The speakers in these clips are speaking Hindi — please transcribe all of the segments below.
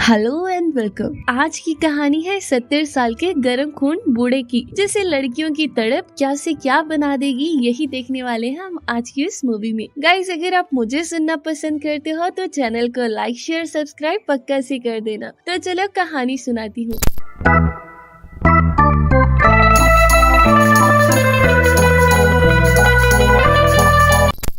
Hello and welcome. आज की कहानी है 70 साल के गरम खून बूढ़े की, जिसे लड़कियों की तड़प क्या से क्या बना देगी, यही देखने वाले हैं हम आज की इस मूवी में। गाइस, अगर आप मुझे सुनना पसंद करते हो तो चैनल को लाइक शेयर सब्सक्राइब पक्का से कर देना। तो चलो कहानी सुनाती हूँ।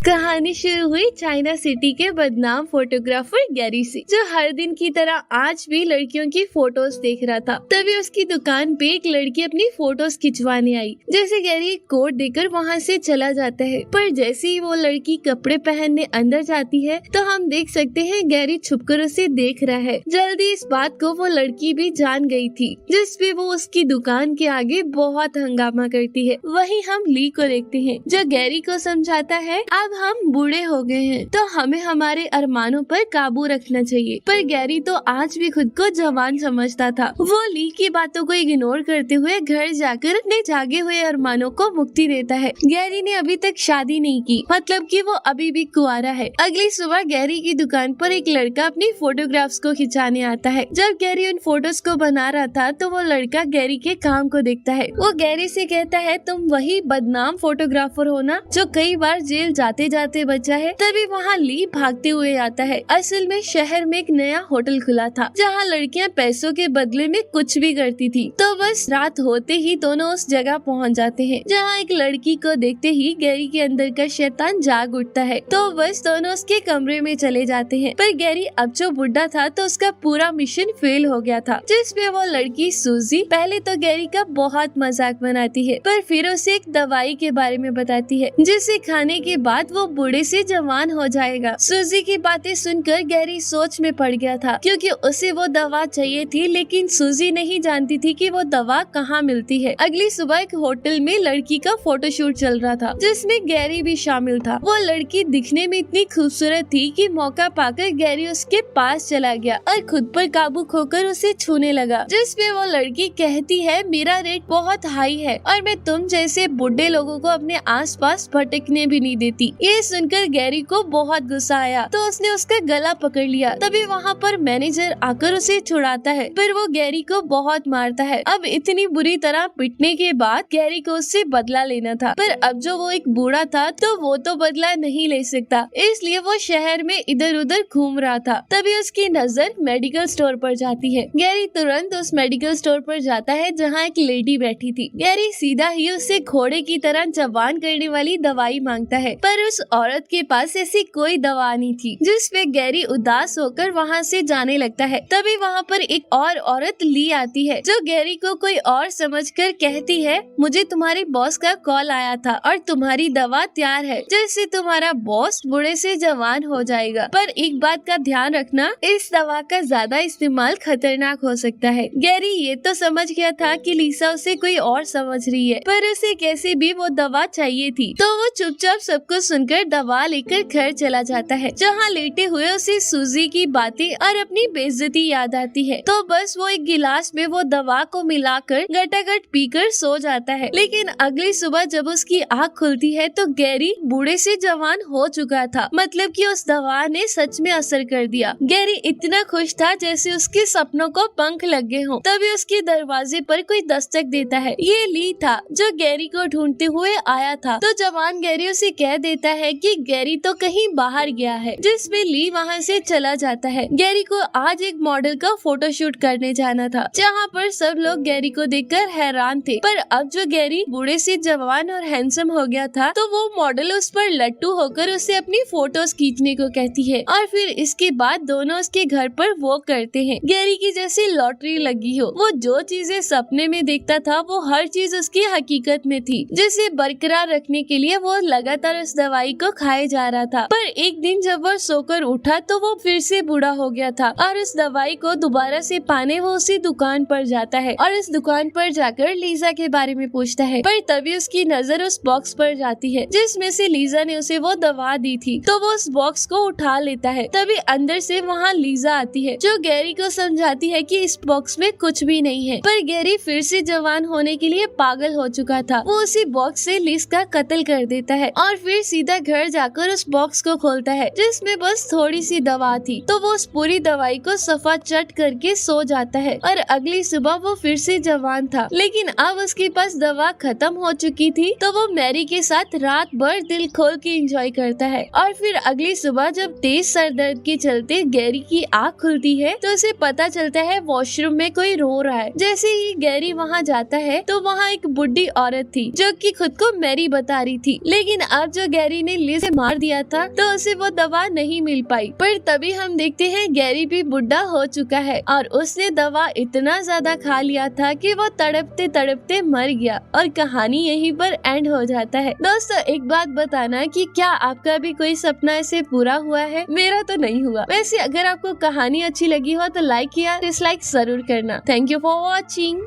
कहानी शुरू हुई चाइना सिटी के बदनाम फोटोग्राफर गैरी से, जो हर दिन की तरह आज भी लड़कियों की फोटोज देख रहा था। तभी उसकी दुकान पे एक लड़की अपनी फोटोज खिंचवाने आई। जैसे गैरी एक कोट देकर वहाँ से चला जाता है, पर जैसे ही वो लड़की कपड़े पहनने अंदर जाती है तो हम देख सकते हैं गैरी छुपकर उसे देख रहा है। जल्दी इस बात को वो लड़की भी जान गई थी, जिसपे वो उसकी दुकान के आगे बहुत हंगामा करती है। वहीं हम ली को देखते हैं, जो गैरी को समझाता है अब हम बूढ़े हो गए हैं तो हमें हमारे अरमानों पर काबू रखना चाहिए। पर गैरी तो आज भी खुद को जवान समझता था। वो ली की बातों को इग्नोर करते हुए घर जाकर अपने जागे हुए अरमानों को मुक्ति देता है। गैरी ने अभी तक शादी नहीं की, मतलब कि वो अभी भी कुंवारा है। अगली सुबह गैरी की दुकान पर एक लड़का अपनी फोटोग्राफ्स को खिंचाने आता है। जब गैरी उन फोटोज को बना रहा था तो वो लड़का गैरी के काम को देखता है। वो गैरी से कहता है, तुम वही बदनाम फोटोग्राफर हो ना, जो कई बार जेल जाते जाते बचा है। तभी वहाँ ली भागते हुए आता है। असल में शहर में एक नया होटल खुला था, जहाँ लड़कियाँ पैसों के बदले में कुछ भी करती थी। तो बस रात होते ही दोनों उस जगह पहुँच जाते हैं, जहाँ एक लड़की को देखते ही गैरी के अंदर का शैतान जाग उठता है। तो बस दोनों उसके कमरे में चले जाते हैं। पर गैरी अब जो बुढ़ा था तो उसका पूरा मिशन फेल हो गया था, जिसपे वो लड़की सूजी पहले तो गैरी का बहुत मजाक बनाती है, पर फिर उसे एक दवाई के बारे में बताती है, जिसे खाने के बाद वो बूढ़े से जवान हो जाएगा। सूजी की बातें सुनकर गैरी सोच में पड़ गया था, क्योंकि उसे वो दवा चाहिए थी, लेकिन सूजी नहीं जानती थी कि वो दवा कहाँ मिलती है। अगली सुबह एक होटल में लड़की का फोटोशूट चल रहा था, जिसमें गैरी भी शामिल था। वो लड़की दिखने में इतनी खूबसूरत थी कि मौका पाकर गैरी उसके पास चला गया और खुद पर काबू खोकर उसे छूने लगा, जिसपे वो लड़की कहती है, मेरा रेट बहुत हाई है और मैं तुम जैसे बुढ़े लोगों को अपने आसपास भटकने भी नहीं देती। ये सुनकर गैरी को बहुत गुस्सा आया, तो उसने उसका गला पकड़ लिया। तभी वहाँ पर मैनेजर आकर उसे छुड़ाता है, पर वो गैरी को बहुत मारता है। अब इतनी बुरी तरह पिटने के बाद गैरी को उससे बदला लेना था, पर अब जो वो एक बूढ़ा था तो वो तो बदला नहीं ले सकता, इसलिए वो शहर में इधर उधर घूम रहा था। तभी उसकी नजर मेडिकल स्टोर पर जाती है। गैरी तुरंत उस मेडिकल स्टोर पर जाता है, जहाँ एक लेडी बैठी थी। गैरी सीधा ही उससे घोड़े की तरह जवान करने वाली दवाई मांगता है, पर उस औरत के पास ऐसी कोई दवा नहीं थी, जिसपे गैरी उदास होकर वहाँ से जाने लगता है। तभी वहाँ पर एक और औरत ली आती है, जो गैरी को कोई और समझकर कहती है, मुझे तुम्हारे बॉस का कॉल आया था और तुम्हारी दवा तैयार है, जिससे तुम्हारा बॉस बूढ़े से जवान हो जाएगा। पर एक बात का ध्यान रखना, इस दवा का ज्यादा इस्तेमाल खतरनाक हो सकता है। गैरी ये तो समझ गया था कि लीसा उसे कोई और समझ रही है, पर उसे कैसे भी वो दवा चाहिए थी। तो वो चुपचाप सबको सुनकर दवा लेकर घर चला जाता है, जहाँ लेटे हुए उसे सूजी की बातें और अपनी बेइज्जती याद आती है। तो बस वो एक गिलास में वो दवा को मिलाकर गटागट पीकर सो जाता है। लेकिन अगली सुबह जब उसकी आँख खुलती है तो गैरी बूढ़े से जवान हो चुका था, मतलब कि उस दवा ने सच में असर कर दिया। गैरी इतना खुश था जैसे उसके सपनों को पंख लग गए हों। तभी उसके दरवाजे पर कोई दस्तक देता है। ये ली था, जो गैरी को ढूंढते हुए आया था। तो जवान गैरी उसे कह देता है कि गैरी तो कहीं बाहर गया है, जिसमें ली वहाँ से चला जाता है। गैरी को आज एक मॉडल का फोटोशूट करने जाना था, जहाँ पर सब लोग गैरी को देखकर हैरान थे। पर अब जो गैरी बूढ़े से जवान और हैंडसम हो गया था, तो वो मॉडल उस पर लट्टू होकर उसे अपनी फोटोज खींचने को कहती है, और फिर इसके बाद दोनों उसके घर पर वॉक करते हैं। गैरी की जैसे लॉटरी लगी हो, वो जो चीजें सपने में देखता था वो हर चीज उसकी हकीकत में थी, जिसे बरकरार रखने के लिए वो लगातार उस दवाई को खाए जा रहा था। पर एक दिन जब वो सोकर उठा तो वो फिर से बूढ़ा हो गया था, और उस दवाई को दोबारा से पाने वो उसी दुकान पर जाता है और इस दुकान पर जाकर लीजा के बारे में पूछता है। पर तभी उसकी नजर उस बॉक्स पर जाती है, जिसमें से लीजा ने उसे वो दवा दी थी। तो वो उस बॉक्स को उठा लेता है। तभी अंदर से वहाँ लीजा आती है, जो गैरी को समझाती है कि इस बॉक्स में कुछ भी नहीं है। पर गैरी फिर से जवान होने के लिए पागल हो चुका था। वो उसी बॉक्स से लिस का कत्ल कर देता है और फिर सीधा घर घर जाकर उस बॉक्स को खोलता है जिसमें बस थोड़ी सी दवा थी। तो वो उस पूरी दवाई को सफा चट करके सो जाता है और अगली सुबह वो फिर से जवान था, लेकिन अब उसके पास दवा खत्म हो चुकी थी। तो वो मैरी के साथ रात भर दिल खोल के एंजॉय करता है। और फिर अगली सुबह जब तेज सर दर्द के चलते गैरी की आँख खुलती है तो उसे पता चलता है वॉशरूम में कोई रो रहा है। जैसे ही गैरी वहाँ जाता है तो वहाँ एक बुढ़ी औरत थी जो कि खुद को मैरी बता रही थी, लेकिन अब जो गैरी ने लिज से मार दिया था तो उसे वो दवा नहीं मिल पाई। पर तभी हम देखते हैं गैरी भी बुढ़ा हो चुका है और उसने दवा इतना ज्यादा खा लिया था कि वो तड़पते तड़पते मर गया और कहानी यहीं पर एंड हो जाता है। दोस्तों एक बात बताना कि क्या आपका भी कोई सपना ऐसे पूरा हुआ है? मेरा तो नहीं हुआ। वैसे अगर आपको कहानी अच्छी लगी हो तो लाइक या डिसलाइक जरूर करना। Thank you for watching.